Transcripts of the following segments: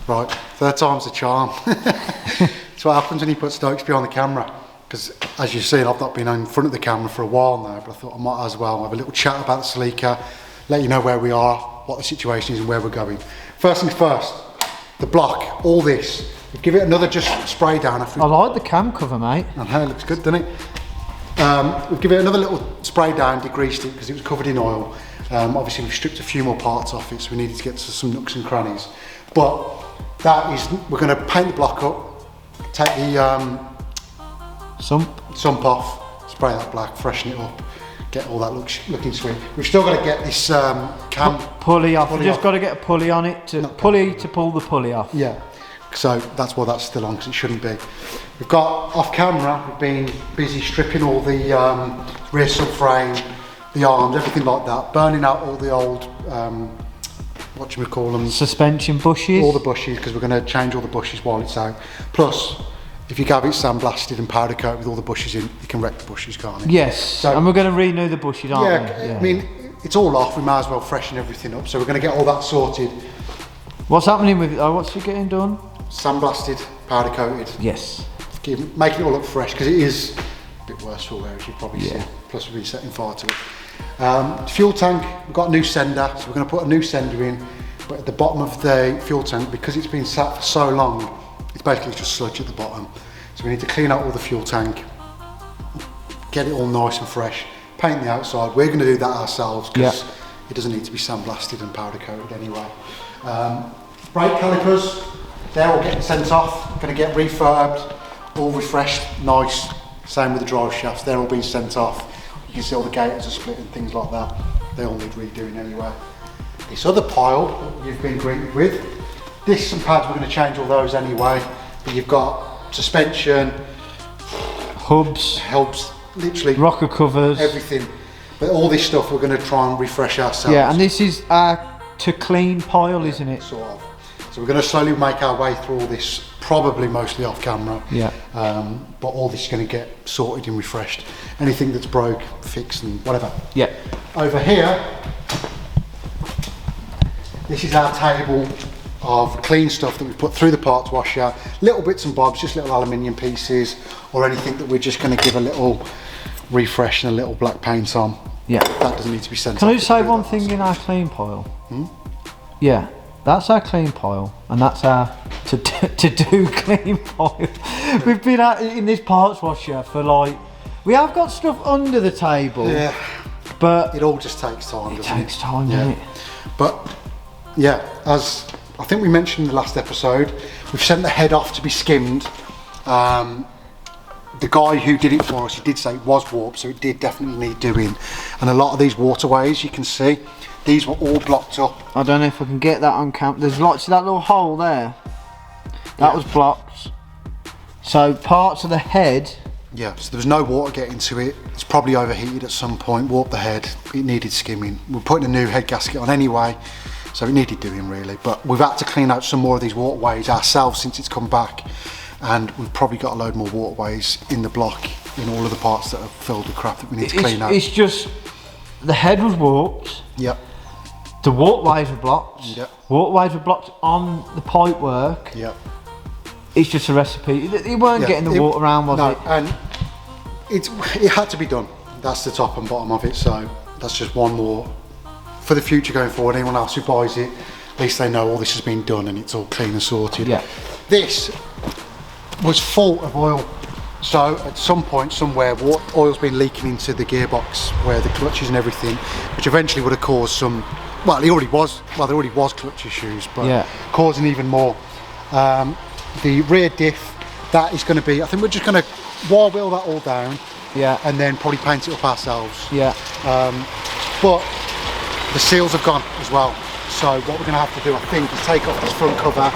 Right, third time's the charm. That's what happens when you put Stokes behind the camera. Because as you've seen, I've not been in front of the camera for a while now, but I thought I might as well have a little chat about the Celica, let you know where we are, what the situation is and where we're going. First things first, the block, all this, we'll give it another just spray down. I like the cam cover, mate. I know, it looks good, doesn't it? We'll give it another little spray down, degreased it because it was covered in oil. Obviously we've stripped a few more parts off it, so we needed to get to some nooks and crannies. But that is, we're going to paint the block up, take the sump off, spray that black, freshen it up, get all that looking sweet. We've still got to get this cam pulley off. We've just got to get a pulley on it to pull the pulley off. Yeah, so that's why that's still on, because it shouldn't be. We've got off camera, we've been busy stripping all the rear subframe, the arms, everything like that, burning out all the old what you call them, suspension bushes, all the bushes, because we're going to change all the bushes while it's out. Plus, if you have it sandblasted and powder coat with all the bushes in, you can wreck the bushes, can't you? Yes, so, and we're going to renew the bushes, aren't we? Yeah, I mean, it's all off, we might as well freshen everything up, so we're going to get all that sorted. What's happening with it? What's it getting done? Sandblasted, powder coated. Yes. Making it all look fresh, because it is a bit worse for wear, as you probably see. Plus we've been setting fire to it. Fuel tank, we've got a new sender, so we're going to put a new sender in, but at the bottom of the fuel tank, because it's been sat for so long, it's basically just sludge at the bottom. So we need to clean out all the fuel tank, get it all nice and fresh, paint the outside. We're going to do that ourselves because it doesn't need to be sandblasted and powder coated anyway. Brake calipers, they're all getting sent off, going to get refurbed, all refreshed, nice. Same with the drive shafts, they're all being sent off. You can see all the gaiters are split and things like that. They all need redoing anyway. This other pile that you've been greeted with, discs and pads, we're going to change all those anyway. But you've got suspension, hubs, literally rocker covers, everything. But all this stuff we're going to try and refresh ourselves. Yeah, and this is to clean pile, isn't it? Sort of. So we're going to slowly make our way through all this, probably mostly off camera. Yeah. But all this is going to get sorted and refreshed. Anything that's broke, fixed and whatever. Yeah. Over here, this is our table of clean stuff that we put through the parts washer, little bits and bobs, just little aluminium pieces or anything that we're just going to give a little refresh and a little black paint on. Yeah. That doesn't need to be sent. Can I just say one thing in our clean pile? Yeah, that's our clean pile and that's our to do clean pile. We've been at it in this parts washer for like, we have got stuff under the table. Yeah. But it all just takes time, doesn't it? It takes time, doesn't it? But yeah, as I think we mentioned in the last episode, we've sent the head off to be skimmed. The guy who did it for us, he did say it was warped, so it did definitely need doing. And a lot of these waterways, you can see, these were all blocked up. I don't know if I can get that on camera. There's lots of that little hole there. That was blocked. So parts of the head. Yeah, so there was no water getting to it. It's probably overheated at some point, warped the head. It needed skimming. We're putting a new head gasket on anyway, so it needed doing really. But we've had to clean out some more of these waterways ourselves since it's come back. And we've probably got a load more waterways in the block, in all of the parts that are filled with crap that we need to clean out. It's just, the head was warped. Yep. The waterways were blocked. Yep. Waterways were blocked on the pipe work. Yep. It's just a recipe. You weren't getting the water around, was it? No, and it had to be done. That's the top and bottom of it, so that's just one more. For the future going forward, anyone else who buys it, at least they know all this has been done and it's all clean and sorted. Yeah. This was full of oil. So at some point somewhere, oil's been leaking into the gearbox where the clutches and everything, which eventually would have caused some, well, there already was clutch issues, but causing even more. The rear diff, that is going to be, I think we're just going to wire wheel that all down, and then probably paint it up ourselves. But the seals have gone as well, so what we're going to have to do, I think, is take off this front cover,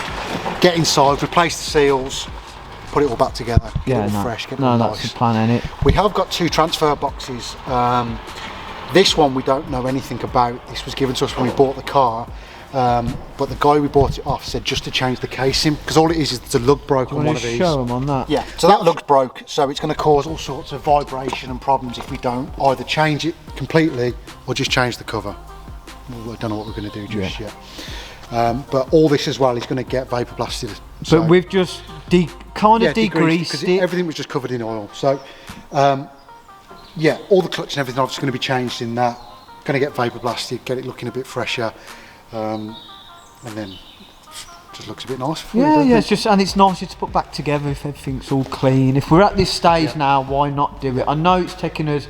get inside, replace the seals, put it all back together, get it all fresh, get it all nice. That's the plan, ain't it? We have got 2 transfer boxes. This one we don't know anything about. This was given to us when we bought the car, but the guy we bought it off said just to change the casing, because all it is the lug broke on one of these. Show them on that. Yeah, so that lug's broke, so it's going to cause all sorts of vibration and problems if we don't either change it completely or just change the cover. I don't know what we're going to do just yet. But all this as well is going to get vapor blasted. But we've just kind of degreased because it. everything was just covered in oil. So yeah, all the clutch and everything obviously going to be changed in that. Going to get vapor blasted, get it looking a bit fresher, and then just looks a bit nicer for you. Yeah, it's just, and it's nicer to put back together if everything's all clean. If we're at this stage now, why not do it? I know it's taking us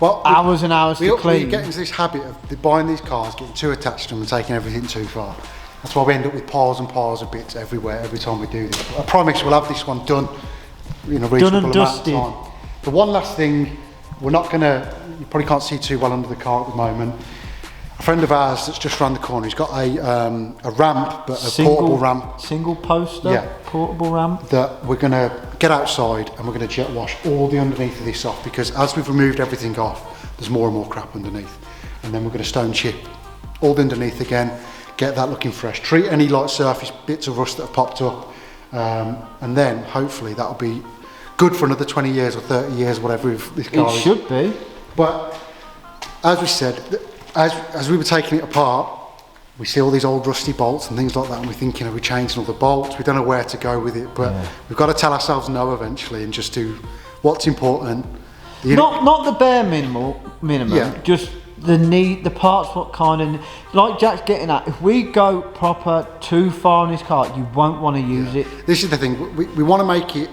hours and hours to clean. We get into this habit of buying these cars, getting too attached to them and taking everything too far. That's why we end up with piles and piles of bits everywhere every time we do this. But I promise we'll have this one done in a reasonable amount of time. The one last thing, we're not going to, you probably can't see too well under the car at the moment. A friend of ours that's just round the corner, he's got a ramp, but a portable ramp. Single poster, portable ramp. That we're going to get outside and we're going to jet wash all the underneath of this off, because as we've removed everything off, there's more and more crap underneath. And then we're going to stone chip all the underneath again, get that looking fresh. Treat any light surface bits of rust that have popped up, and then hopefully that'll be good for another 20 years or 30 years, whatever this car is. It should be. But as we said, as we were taking it apart, we see all these old rusty bolts and things like that, and we're thinking, are we changing all the bolts? We don't know where to go with it, but we've got to tell ourselves no eventually and just do what's important. Not the bare minimum, just the parts what kind of, like Jack's getting at, if we go proper too far in this car, you won't want to use it. This is the thing, we want to make it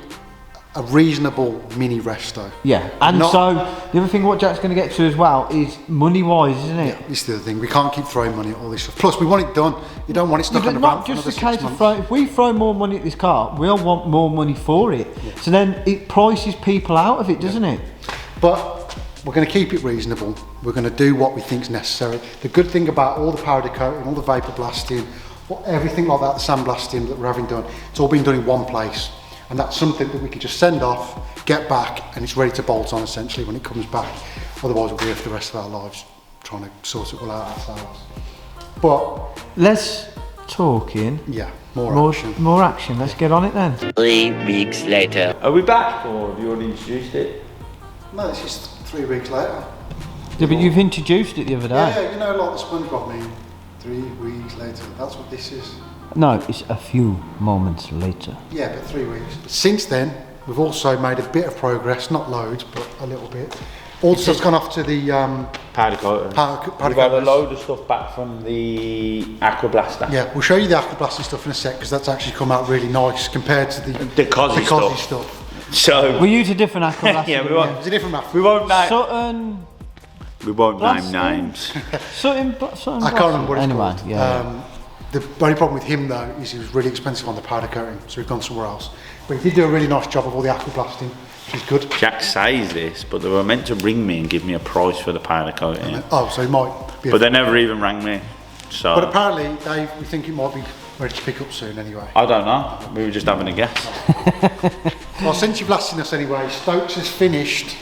a reasonable mini Resto. Yeah, and so the other thing what Jack's going to get to as well is money wise, isn't it? Yeah, this is the other thing, we can't keep throwing money at all this stuff. Plus we want it done, you don't want it stuck on the ramp for another 6 months. Not just a case of throwing, if we throw more money at this car, we'll want more money for it. Yeah. So then it prices people out of it, doesn't it? But we're going to keep it reasonable, we're going to do what we think is necessary. The good thing about all the powder coating, all the vapor blasting, everything like that, the sandblasting that we're having done, it's all been done in one place. And that's something that we can just send off, get back, and it's ready to bolt on essentially when it comes back. Otherwise we'll be here for the rest of our lives trying to sort it all out ourselves. But less talking. Yeah, more action. More action, let's get on it then. 3 weeks later. Are we back, or have you already introduced it? No, it's just 3 weeks later. Yeah, but you've introduced it the other day. Yeah, you know, like the SpongeBob meme. 3 weeks later, that's what this is. No, it's a few moments later. Yeah, but 3 weeks. But since then, we've also made a bit of progress, not loads, but a little bit. Also, it's gone off to the powder coating. We've got a load of stuff back from the Aqua Blaster. Yeah, we'll show you the Aqua Blaster stuff in a sec, because that's actually come out really nice compared to the Cosy stuff. So we use a different Aqua Blaster. Yeah, we won't. It's a different map. We won't name. Sutton. We won't name names. Sutton. I can't remember what it's called. Yeah. The only problem with him though is he was really expensive on the powder coating, so we've gone somewhere else. But he did do a really nice job of all the aqua blasting, which is good. Jack says this, but they were meant to ring me and give me a price for the powder coating. Oh, so he might be. But they never even rang me. So. But apparently, Dave, we think it might be ready to pick up soon anyway. I don't know. We were just having a guess. Well, since you've lasted us anyway, Stokes has finished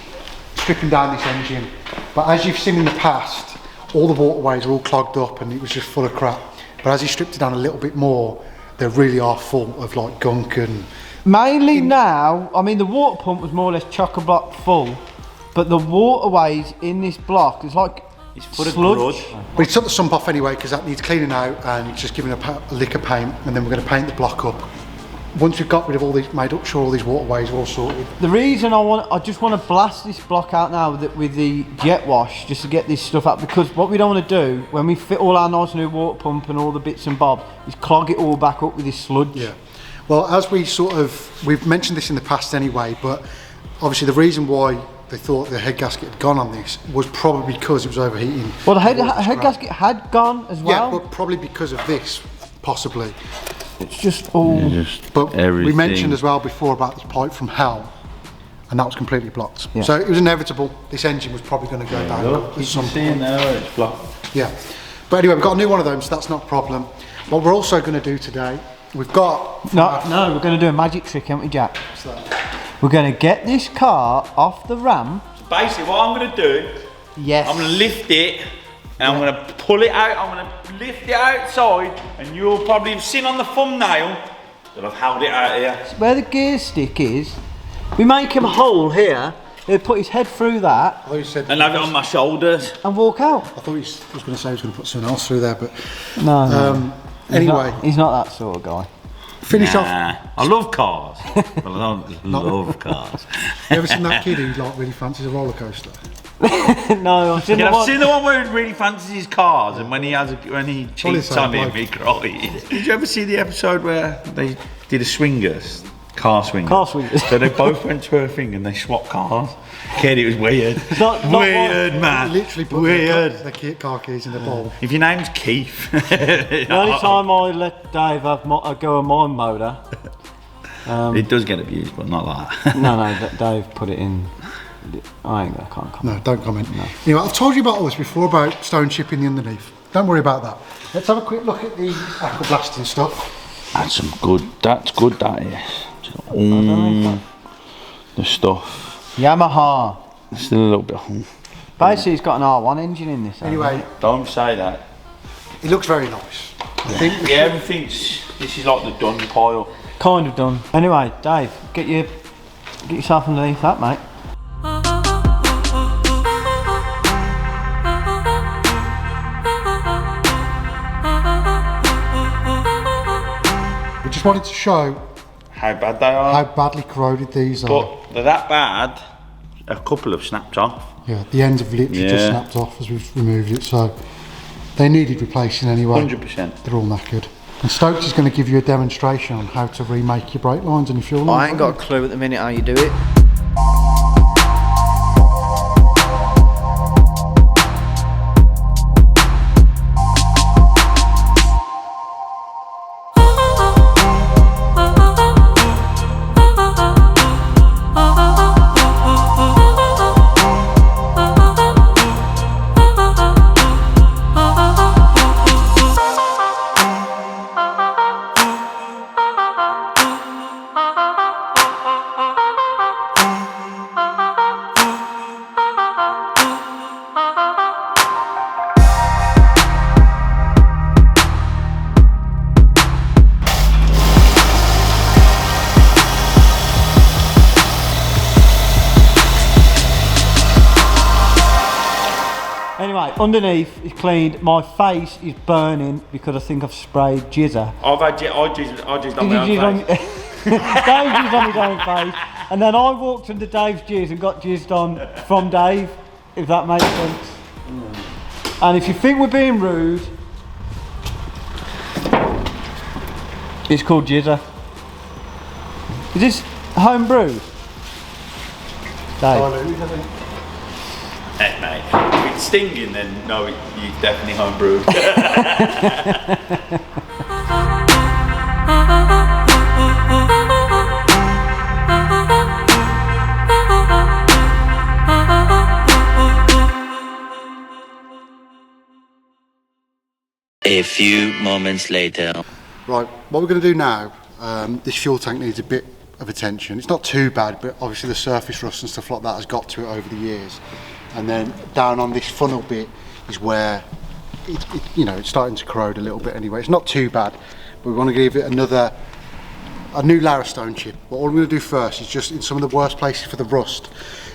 stripping down this engine. But as you've seen in the past, all the waterways are all clogged up and it was just full of crap. But as he stripped it down a little bit more, they really are full of like gunk and... Mainly now, I mean the water pump was more or less chock-a-block full, but the waterways in this block is like it's full of sludge. But he took the sump off anyway because that needs cleaning out and just giving a lick of paint, and then we're going to paint the block up. Once we've got rid of all these, made up sure all these waterways are all sorted. The reason I just want to blast this block out now with the jet wash, just to get this stuff out, because what we don't want to do when we fit all our nice new water pump and all the bits and bobs is clog it all back up with this sludge. Yeah. Well, as we've mentioned this in the past anyway, but obviously the reason why they thought the head gasket had gone on this was probably because it was overheating. Well, the head gasket had gone as well. Yeah, but probably because of this, possibly. It's just all... But we mentioned as well before about this pipe from hell, and that was completely blocked. Yeah. So it was inevitable. This engine was probably going to go down at some point. It's blocked. Yeah. But anyway, we've got a new one of them, so that's not a problem. What we're also going to do today, we've got... No, we're going to do a magic trick, haven't we, Jack? What's that? We're going to get this car off the ramp. So basically what I'm going to do, yes, I'm going to lift it, and I'm going to pull it out, I'm going to lift it outside, and you'll probably have seen on the thumbnail that I've held it out here. Where the gear stick is, we make a hole here, He'd put his head through that I thought you said. And have it on my shoulders. and walk out. I thought he was going to say he was going to put something else through there, but No. anyway, He's not that sort of guy. finish off. I love cars, but I don't love cars. You ever seen that kid who like really fancies a roller coaster? No, I've seen Yeah, the I've one. seen the one where he really fancies his cars, and when he cheats same on him, bloke. he cries. Did you ever see the episode where they did a swingers, car swingers? Car swingers. So they both went to her thing and they swapped cars. Kid, it was weird. Not Weird, man. Literally put Weird. the car keys in the bowl. If your name's Keith, The only time I let Dave have a go on my motor. it does get abused, but not like that. No, Dave put it in. I can't comment. No, don't comment. No. Anyway, I've told you about all this before about stone chipping the underneath. Don't worry about that. Let's have a quick look at the aqua blasting stuff. That's some good. That's good. That is. The stuff. Yamaha. Still a little bit. Basically, it's got an R1 engine in this. Anyway, Don't say that. it looks very nice. I think Yeah, everything's. This is like the done pile. Kind of done. Anyway, Dave, get yourself underneath that, mate. we just wanted to show How bad they are. how badly corroded these are. But they're that bad. A couple have snapped off. Yeah, the ends have literally just Yeah. snapped off as we've removed it, so they needed replacing anyway. 100%. They're all knackered. And Stokes is going to give you a demonstration on how to remake your brake lines and your fuel lines. I ain't got a clue at the minute how you do it. Anyway, underneath is cleaned. My face is burning because I think I've sprayed jizzer. I've had I just on my Did you own jizz face. on, Dave jizzed on his own face, and then I walked under Dave's jizz and got jizzed on from Dave, if that makes sense. And if you think we're being rude, it's called jizzer. Is this home brewed? Dave. Hey, mate. If it's stinging, then no, you're definitely homebrewed. A few moments later. Right, what we're going to do now, this fuel tank needs a bit of attention. It's not too bad, but obviously the surface rust and stuff like that has got to it over the years. And then down on this funnel bit is where it's starting to corrode a little bit anyway. It's not too bad, but we want to give it a new layer of stone chip. What we're going to do first is just in some of the worst places for the rust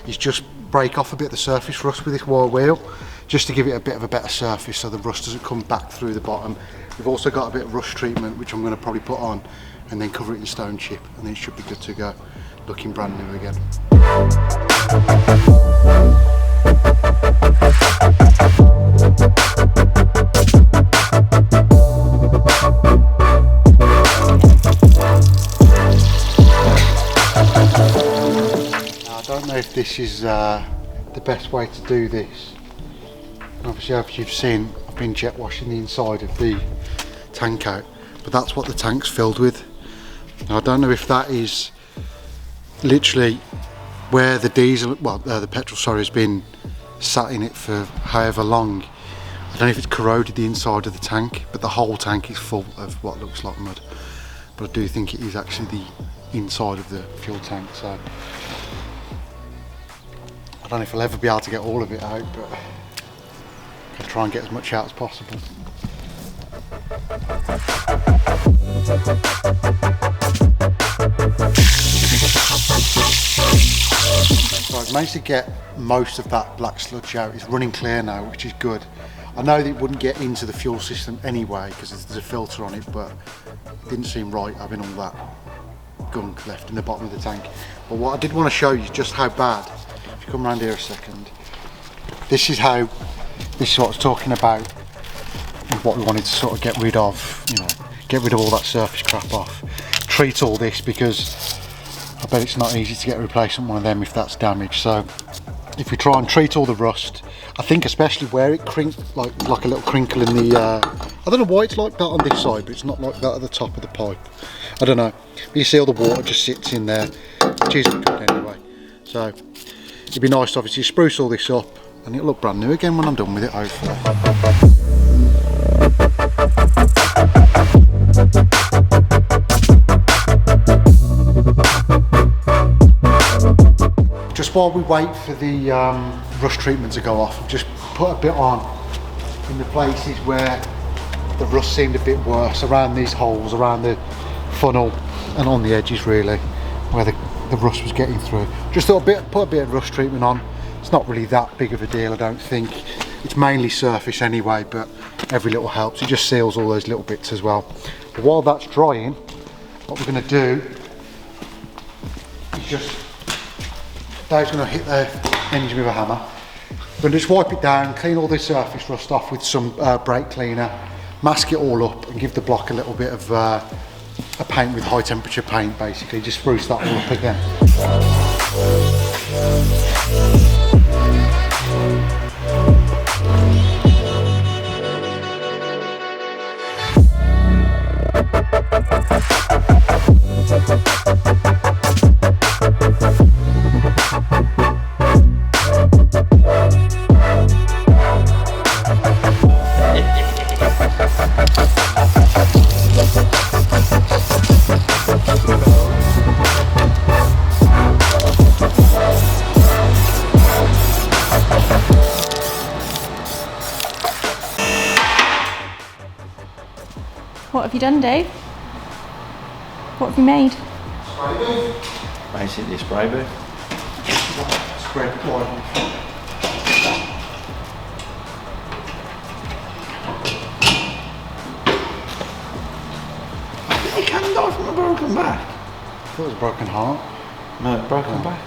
is just break off a bit of the surface rust with this wire wheel, just to give it a bit of a better surface so the rust doesn't come back through the bottom. We've also got a bit of rust treatment which I'm going to probably put on and then cover it in stone chip, and then it should be good to go, looking brand new again. Now, I don't know if this is the best way to do this. Obviously, as you've seen, I've been jet washing the inside of the tank out, but that's what the tank's filled with. Now, I don't know if that is literally where the diesel, the petrol, sorry, has been sat in it for however long. I don't know if it's corroded the inside of the tank, but the whole tank is full of what looks like mud. But I do think it is actually the inside of the fuel tank, so I don't know if I'll ever be able to get all of it out, but I'll try and get as much out as possible. Try and I've managed to get most of that black sludge out. It's running clear now, which is good. I know that it wouldn't get into the fuel system anyway because there's a filter on it, but it didn't seem right having all that gunk left in the bottom of the tank. But what I did want to show you is just how bad. If you come around here a second, this is what I was talking about, and what we wanted to sort of get rid of. You know, get rid of all that surface crap off. Treat all this, because I bet it's not easy to get a replacement one of them if that's damaged. So if we try and treat all the rust, I think especially where it crinkles, like a little crinkle in the, I don't know why it's like that on this side, but it's not like that at the top of the pipe. I don't know. But you see all the water just sits in there, which isn't good anyway. So it'd be nice to obviously spruce all this up, and it'll look brand new again when I'm done with it, hopefully. Just while we wait for the rust treatment to go off, I've just put a bit on in the places where the rust seemed a bit worse, around these holes, around the funnel and on the edges really, where the rust was getting through. Just thought put a bit of rust treatment on. It's not really that big of a deal, I don't think. It's mainly surface anyway, but every little helps. It just seals all those little bits as well. But while that's drying, what we're going to do is just, Dave's going to hit the engine with a hammer. We're going to just wipe it down, clean all the surface rust off with some brake cleaner, mask it all up and give the block a little bit of a paint with high temperature paint, basically, just spruce that all up again. What have you done, Dave? What have you made? Spray booth. Basically a spray booth. Spread oil. You can die from a broken back. I thought it was a broken heart. No, broken back.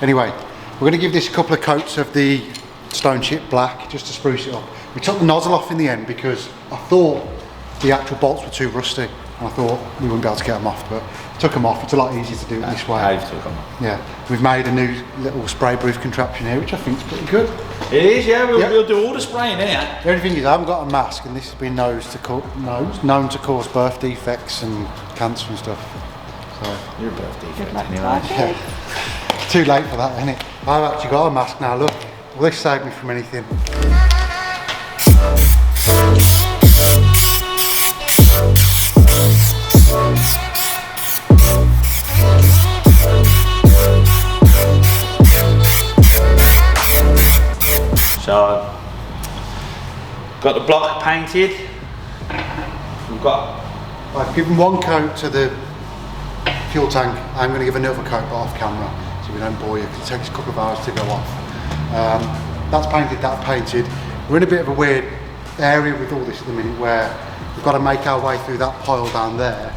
Anyway, we're going to give this a couple of coats of the stone chip black just to spruce it up. We took the nozzle off in the end because I thought the actual bolts were too rusty, and I thought we wouldn't be able to get them off, but took them off. It's a lot easier to do it this way. Dave took them off. Yeah, we've made a new little spray proof contraption here, which I think is pretty good. It is, yeah. We'll do all the spraying here. The only thing is I haven't got a mask, and this has been known to cause birth defects and cancer and stuff. So You're a birth defect luck, anyway. Target. yeah. Too late for that, isn't it? I've actually got a mask now, look. Will this save me from anything? So, got the block painted. I've given one coat to the fuel tank. I'm going to give another coat, but off camera, so we don't bore you, because it takes a couple of hours to go off. That's painted, that's painted. We're in a bit of a weird area with all this at the minute, where we've got to make our way through that pile down there,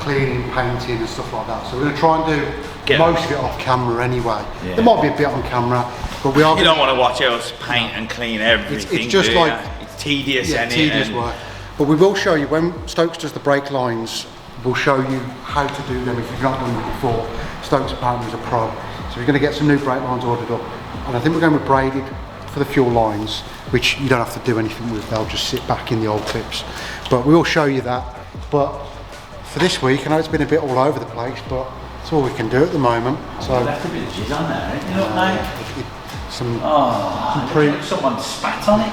cleaning, painting and stuff like that. So we're going to try and do most of it off camera anyway. Yeah. There might be a bit on camera, but we are. You don't want to watch us paint and clean everything. It's just like it's tedious, tedious work. But we will show you when Stokes does the brake lines. We'll show you how to do them if you've not done them before. Stokes apparently is a pro, so we're going to get some new brake lines ordered up, and I think we're going with braided for the fuel lines, which you don't have to do anything with. They'll just sit back in the old clips. But we will show you that. But for this week, I know it's been a bit all over the place, but it's all we can do at the moment. So left a bit of jizz on there, isn't it? Look like someone spat on it.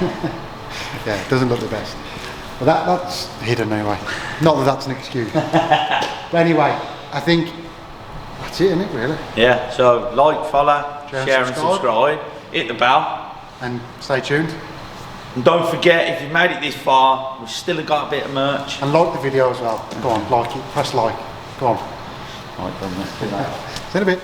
Yeah, it doesn't look the best. But that's hidden anyway. Not that that's an excuse. But anyway, I think that's it, isn't it, really? Yeah, so like, follow, share and subscribe. Hit the bell. And stay tuned. And don't forget, if you've made it this far, we've still got a bit of merch. And like the video as well. Go on, like it, press like. Go on. Right, done that. See you in a bit.